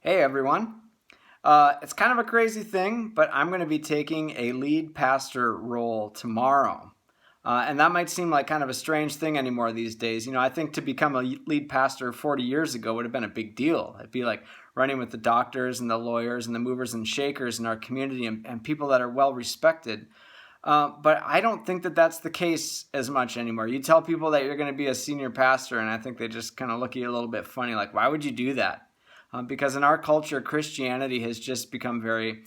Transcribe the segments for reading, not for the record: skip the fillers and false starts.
Hey everyone. It's kind of a crazy thing, but I'm going to be taking a lead pastor role tomorrow. And that might seem like kind of a strange thing anymore these days. I think to become a lead pastor 40 years ago would have been a big deal. It'd be like running with the doctors and the lawyers and the movers and shakers in our community and people that are well respected. But I don't think that that's the case as much anymore. You tell people that you're going to be a senior pastor, and I think they just kind of look at you a little bit funny, like, why would you do that? Because in our culture, Christianity has just become very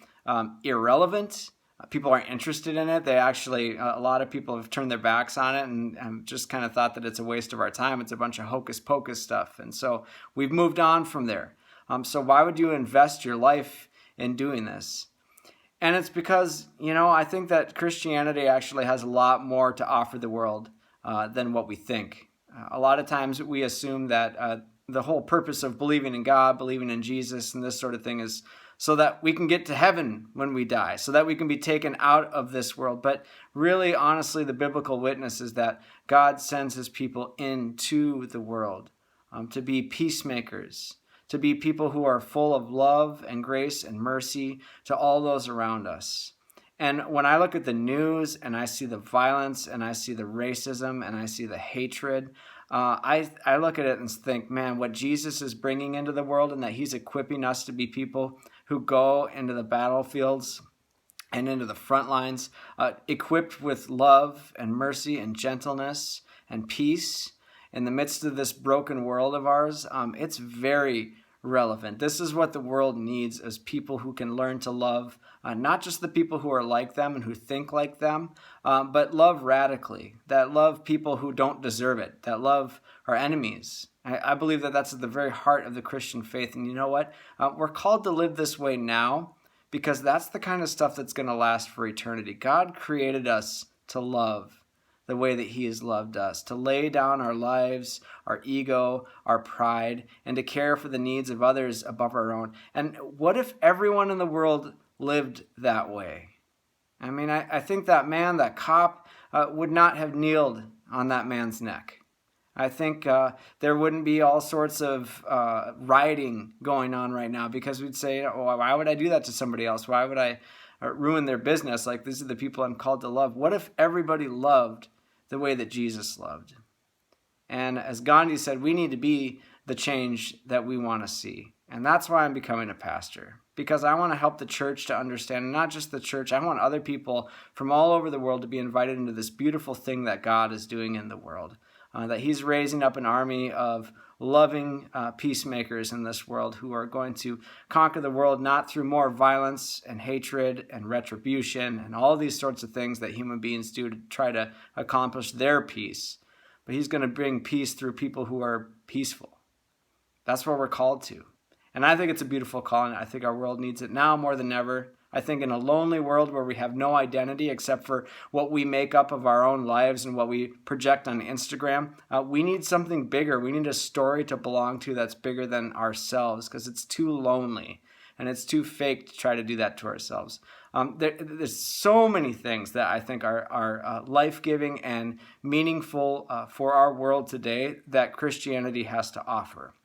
irrelevant. People aren't interested in it. A lot of people have turned their backs on it and just kind of thought that it's a waste of our time. It's a bunch of hocus pocus stuff. And so we've moved on from there. So why would you invest your life in doing this? And it's because, I think that Christianity actually has a lot more to offer the world than what we think. A lot of times we assume that the whole purpose of believing in God, believing in Jesus, and this sort of thing is so that we can get to heaven when we die, so that we can be taken out of this world. But really, honestly, the biblical witness is that God sends his people into the world to be peacemakers, to be people who are full of love and grace and mercy to all those around us. And when I look at the news and I see the violence and I see the racism and I see the hatred, I look at it and think, man, what Jesus is bringing into the world and that he's equipping us to be people who go into the battlefields and into the front lines, equipped with love and mercy and gentleness and peace in the midst of this broken world of ours, it's very relevant. This is what the world needs, as people who can learn to love not just the people who are like them and who think like them, but love radically, that love people who don't deserve it, that love our enemies. I believe that that's at the very heart of the Christian faith. And you know what? We're called to live this way now because that's the kind of stuff that's going to last for eternity. God created us to love the way that he has loved us, to lay down our lives, our ego, our pride, and to care for the needs of others above our own. And what if everyone in the world lived that way? I mean, I think that man, that cop, would not have kneeled on that man's neck. I think there wouldn't be all sorts of rioting going on right now because we'd say, oh, why would I do that to somebody else? Why would I ruin their business? Like, these are the people I'm called to love. What if everybody loved the way that Jesus loved? And as Gandhi said, we need to be the change that we want to see. And that's why I'm becoming a pastor, because I want to help the church to understand, and not just the church, I want other people from all over the world to be invited into this beautiful thing that God is doing in the world, that he's raising up an army of loving peacemakers in this world who are going to conquer the world not through more violence and hatred and retribution and all these sorts of things that human beings do to try to accomplish their peace, but he's going to bring peace through people who are peaceful. That's what we're called to. And I think it's a beautiful calling. I think our world needs it now more than ever. I think in a lonely world where we have no identity except for what we make up of our own lives and what we project on Instagram, we need something bigger. We need a story to belong to that's bigger than ourselves, because it's too lonely and it's too fake to try to do that to ourselves. There's so many things that I think are life-giving and meaningful for our world today that Christianity has to offer.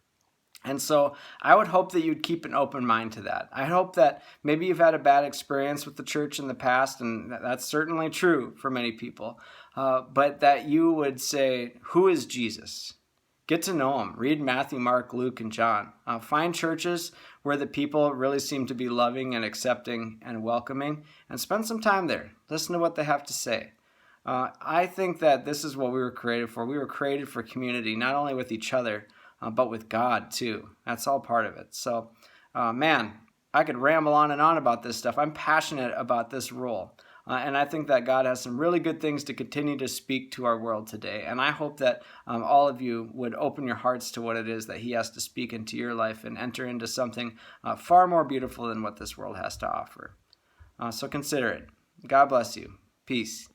And so I would hope that you'd keep an open mind to that. I hope that maybe you've had a bad experience with the church in the past, and that's certainly true for many people, but that you would say, who is Jesus? Get to know him. Read Matthew, Mark, Luke, and John. Find churches where the people really seem to be loving and accepting and welcoming, and spend some time there. Listen to what they have to say. I think that this is what we were created for. We were created for community, not only with each other, but with God too. That's all part of it. So, man, I could ramble on and on about this stuff. I'm passionate about this role. And I think that God has some really good things to continue to speak to our world today. And I hope that all of you would open your hearts to what it is that he has to speak into your life and enter into something far more beautiful than what this world has to offer. So consider it. God bless you. Peace.